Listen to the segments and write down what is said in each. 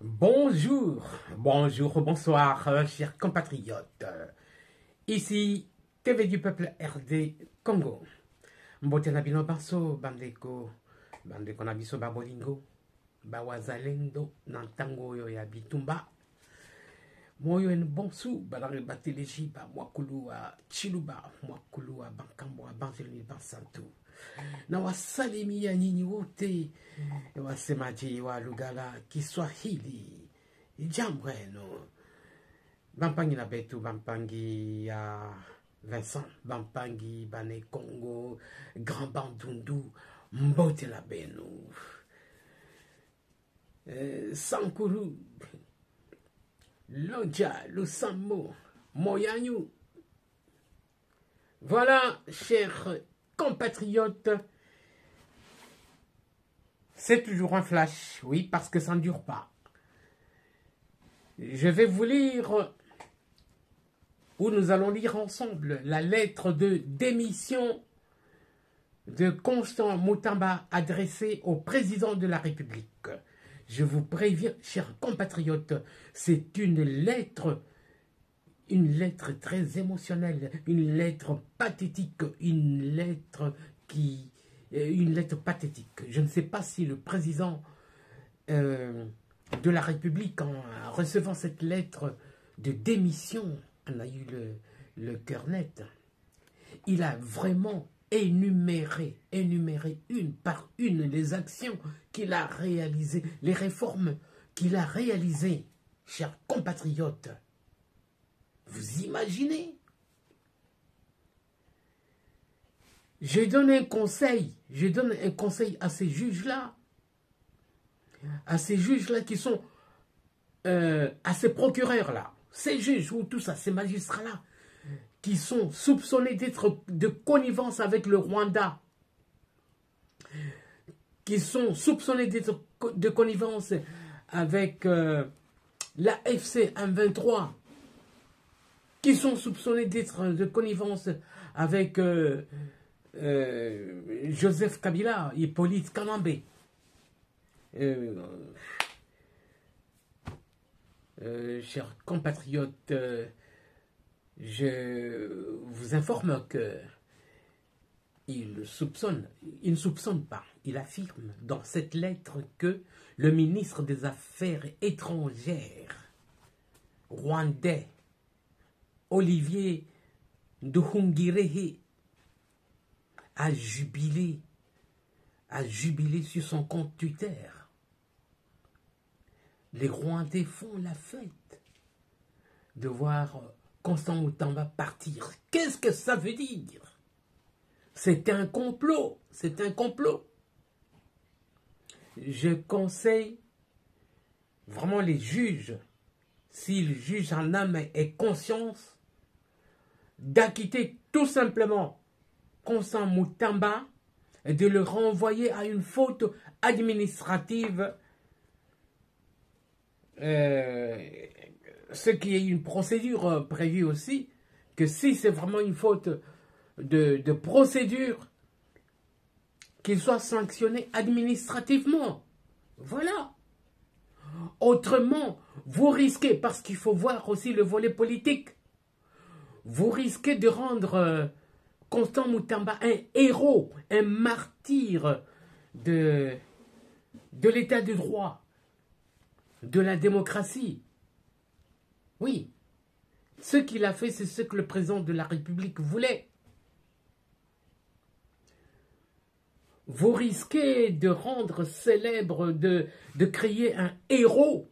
Bonjour, bonjour, bonsoir, chers compatriotes. Ici, TV du peuple RD Congo. Mbote na bino baso, bandeko na biso babolingo, bawazalendo, nantango yo ya bitumba. Moyo en bonsu, balare bateleji, ba mwakulu wa chiluba, mwakulu wa bankambo wa banjelini bansantu. Na wasalimi ya nyinyi wote wasemaji wa lugha Kiswahili. Jambo yenu. Bampangi na betu, bampangi ya Vincent, bampangi bane Congo, Grand Bandundu, mbote la benu. Sankuru, Loja, Lusamo, Moyanyu. Voilà, chers compatriotes, c'est toujours un flash, oui, parce que ça ne dure pas. Je vais vous lire, ou nous allons lire ensemble, la lettre de démission de Constant Moutamba adressée au président de la République. Je vous préviens, chers compatriotes, c'est une lettre très émotionnelle, une lettre pathétique, une lettre pathétique. Je ne sais pas si le président de la République, en recevant cette lettre de démission, en a eu le cœur net. Il a vraiment énuméré une par une les actions qu'il a réalisées, les réformes qu'il a réalisées, chers compatriotes. Vous imaginez? Je donne un conseil à ces juges-là, qui sont, à ces procureurs-là, ces juges ou tout ça, ces magistrats-là, qui sont soupçonnés d'être de connivence avec le Rwanda, qui sont soupçonnés d'être de connivence avec la FC M23, qui sont soupçonnés d'être de connivence avec Joseph Kabila, Hippolyte Kanambe. Chers compatriotes, je vous informe que il ne soupçonne pas, il affirme dans cette lettre que le ministre des Affaires étrangères rwandais, Olivier Nduhungirehe, a jubilé sur son compte Twitter. Les Rwandais font la fête de voir Constant Moutamba partir. Qu'est-ce que ça veut dire? C'est un complot, c'est un complot. Je conseille vraiment les juges, s'ils jugent en âme et conscience, d'acquitter tout simplement Constant Moutamba et de le renvoyer à une faute administrative, ce qui est une procédure prévue aussi, que si c'est vraiment une faute de procédure, qu'il soit sanctionné administrativement. Voilà. Autrement, vous risquez, parce qu'il faut voir aussi le volet politique, vous risquez de rendre Constant Moutamba un héros, un martyr de l'état de droit, de la démocratie. Oui, ce qu'il a fait, c'est ce que le président de la République voulait. Vous risquez de rendre célèbre, de créer un héros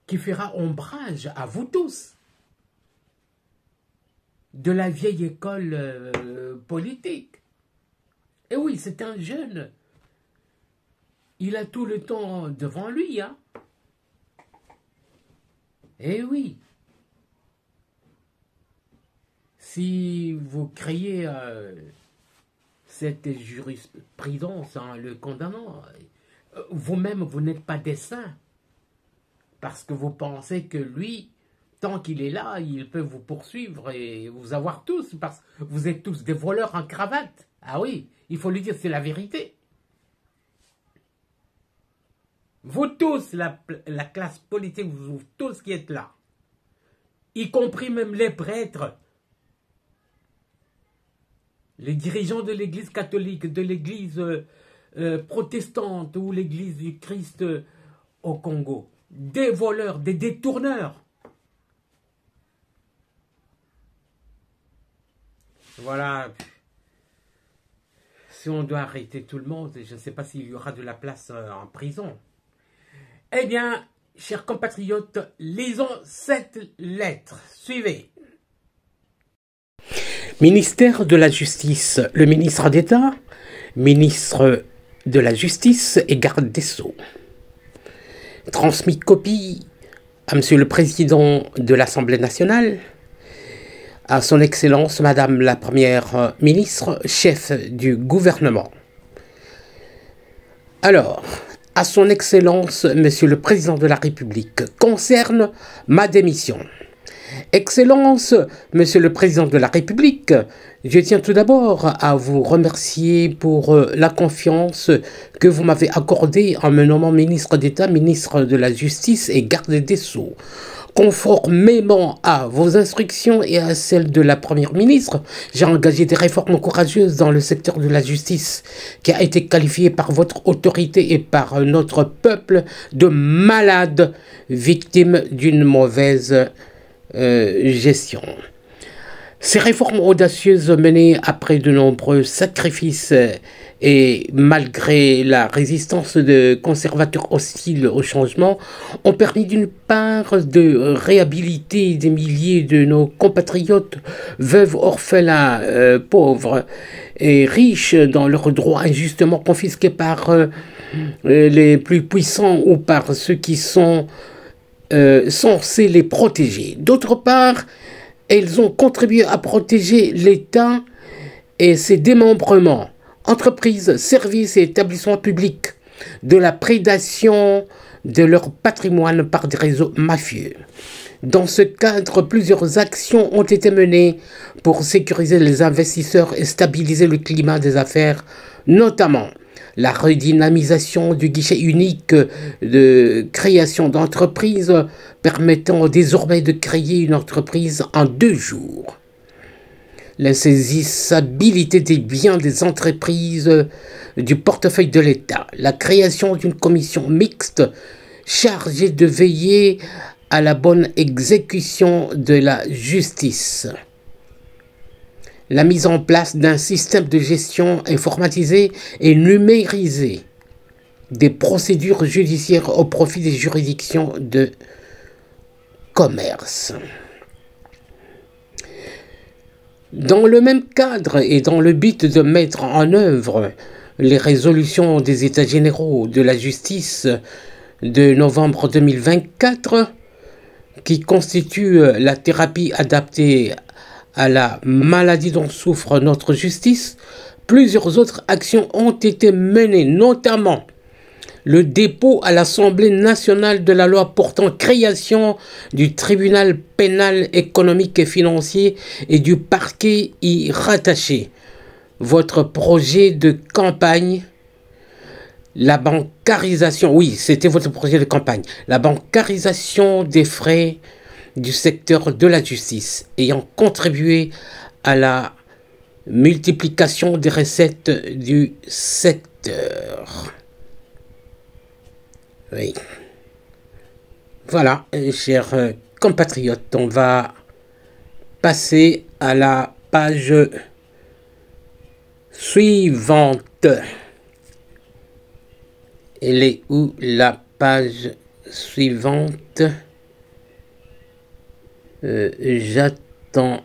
qui fera ombrage à vous tous de la vieille école politique. Et oui, c'est un jeune. Il a tout le temps devant lui, hein. Et oui. Si vous créez cette jurisprudence en le condamnant, vous-même, vous n'êtes pas des saints. Parce que vous pensez que lui, tant qu'il est là, il peut vous poursuivre et vous avoir tous, parce que vous êtes tous des voleurs en cravate. Ah oui, il faut lui dire, c'est la vérité. Vous tous, la classe politique, vous tous qui êtes là, y compris même les prêtres, les dirigeants de l'église catholique, de l'église protestante ou l'église du Christ au Congo, des voleurs, des détourneurs. Voilà. Si on doit arrêter tout le monde, je ne sais pas s'il y aura de la place en prison. Eh bien, chers compatriotes, lisons cette lettre. Suivez. Ministère de la Justice, le ministre d'État, ministre de la Justice et garde des Sceaux. Transmis copie à Monsieur le Président de l'Assemblée nationale, à son Excellence Madame la Première ministre, chef du gouvernement. Alors, à son Excellence Monsieur le Président de la République, concerne ma démission. Excellence, Monsieur le Président de la République, je tiens tout d'abord à vous remercier pour la confiance que vous m'avez accordée en me nommant ministre d'État, ministre de la Justice et garde des Sceaux. Conformément à vos instructions et à celles de la Première ministre, j'ai engagé des réformes courageuses dans le secteur de la justice qui a été qualifié par votre autorité et par notre peuple de malade, victime d'une mauvaise gestion. Ces réformes audacieuses menées après de nombreux sacrifices et malgré la résistance de conservateurs hostiles au changement ont permis d'une part de réhabiliter des milliers de nos compatriotes veuves, orphelins, pauvres et riches dans leurs droits injustement confisqués par les plus puissants ou par ceux qui sont censés les protéger. D'autre part, elles ont contribué à protéger l'État et ses démembrements, entreprises, services et établissements publics, de la prédation de leur patrimoine par des réseaux mafieux. Dans ce cadre, plusieurs actions ont été menées pour sécuriser les investisseurs et stabiliser le climat des affaires, notamment la redynamisation du guichet unique de création d'entreprises permettant désormais de créer une entreprise en 2 jours. L'insaisissabilité des biens des entreprises du portefeuille de l'État. La création d'une commission mixte chargée de veiller à la bonne exécution de la justice. La mise en place d'un système de gestion informatisé et numérisé des procédures judiciaires au profit des juridictions de commerce. Dans le même cadre et dans le but de mettre en œuvre les résolutions des États généraux de la justice de novembre 2024, qui constituent la thérapie adaptée à la maladie dont souffre notre justice, plusieurs autres actions ont été menées, notamment le dépôt à l'Assemblée nationale de la loi portant création du tribunal pénal économique et financier et du parquet y rattaché. Votre projet de campagne, la bancarisation, oui, c'était votre projet de campagne, la bancarisation des frais du secteur de la justice, ayant contribué à la multiplication des recettes du secteur. Oui. Voilà, chers compatriotes, on va passer à la page suivante. Elle est où la page suivante? J'attends.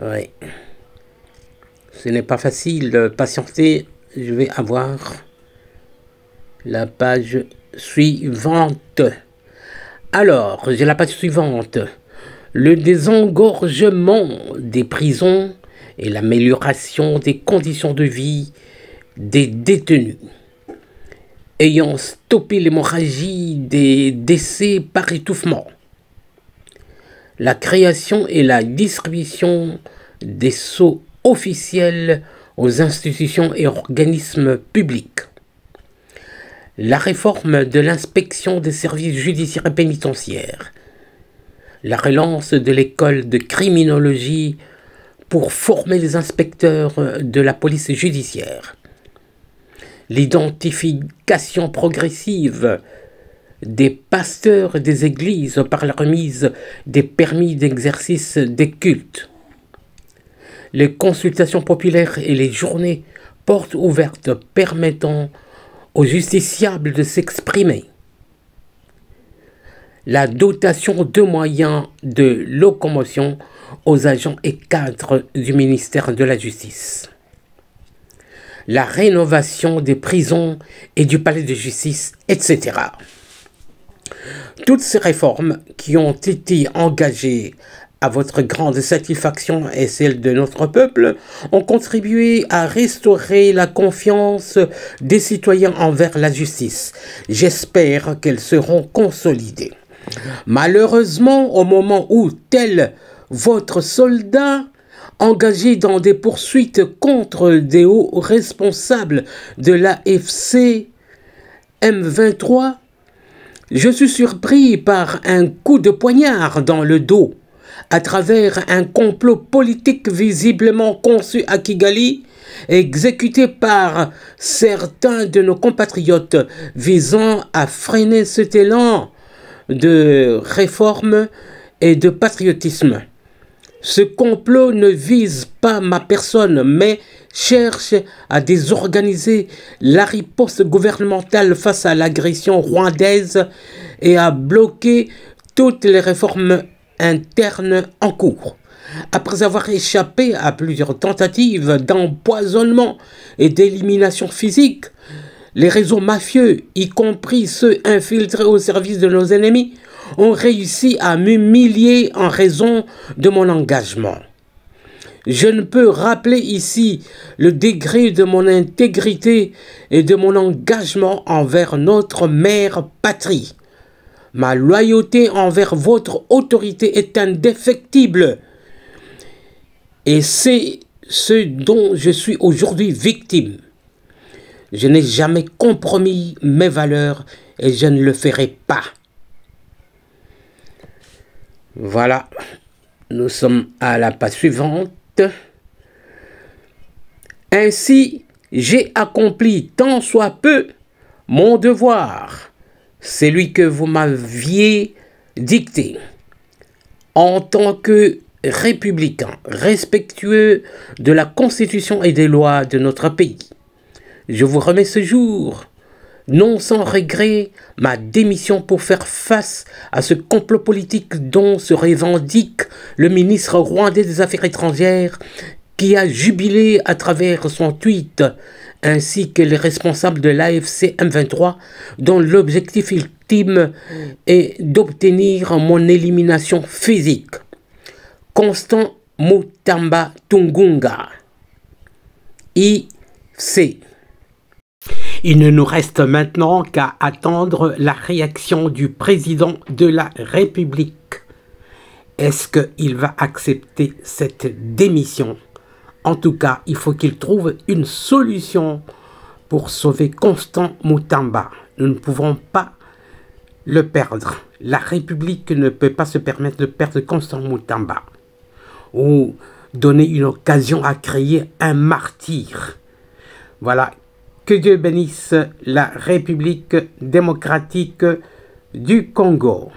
Oui. Ce n'est pas facile. Patientez. Je vais avoir la page suivante. Alors, j'ai la page suivante. Le désengorgement des prisons et l'amélioration des conditions de vie des détenus, ayant stoppé l'hémorragie des décès par étouffement. La création et la distribution des sceaux officiels aux institutions et organismes publics. la réforme de l'inspection des services judiciaires et pénitentiaires, la relance de l'école de criminologie pour former les inspecteurs de la police judiciaire, l'identification progressive des pasteurs des églises par la remise des permis d'exercice des cultes, les consultations populaires et les journées portes ouvertes permettant aux justiciables de s'exprimer, la dotation de moyens de locomotion aux agents et cadres du ministère de la Justice, la rénovation des prisons et du palais de justice, etc. Toutes ces réformes qui ont été engagées à votre grande satisfaction et celle de notre peuple, ont contribué à restaurer la confiance des citoyens envers la justice. J'espère qu'elles seront consolidées. Malheureusement, au moment où, tel votre soldat, engagé dans des poursuites contre des hauts responsables de l'AFC M23, je suis surpris par un coup de poignard dans le dos à travers un complot politique visiblement conçu à Kigali, exécuté par certains de nos compatriotes visant à freiner cet élan de réforme et de patriotisme. Ce complot ne vise pas ma personne, mais cherche à désorganiser la riposte gouvernementale face à l'agression rwandaise et à bloquer toutes les réformes internes en cours. Après avoir échappé à plusieurs tentatives d'empoisonnement et d'élimination physique, les réseaux mafieux, y compris ceux infiltrés au service de nos ennemis, ont réussi à m'humilier en raison de mon engagement. Je ne peux rappeler ici le degré de mon intégrité et de mon engagement envers notre mère patrie. Ma loyauté envers votre autorité est indéfectible. Et c'est ce dont je suis aujourd'hui victime. Je n'ai jamais compromis mes valeurs et je ne le ferai pas. Voilà, nous sommes à la page suivante. Ainsi, j'ai accompli tant soit peu mon devoir, celui que vous m'aviez dicté, en tant que républicain, respectueux de la Constitution et des lois de notre pays. Je vous remets ce jour, non sans regret, ma démission pour faire face à ce complot politique dont se revendique le ministre rwandais des Affaires étrangères qui a jubilé à travers son tweet, ainsi que les responsables de l'AFC M23 dont l'objectif ultime est d'obtenir mon élimination physique. Constant Mutamba Tungunga, IC. Il ne nous reste maintenant qu'à attendre la réaction du président de la République. Est-ce qu'il va accepter cette démission? En tout cas, il faut qu'il trouve une solution pour sauver Constant Mutamba. Nous ne pouvons pas le perdre. La République ne peut pas se permettre de perdre Constant Mutamba ou donner une occasion à créer un martyr. Voilà. Que Dieu bénisse la République démocratique du Congo.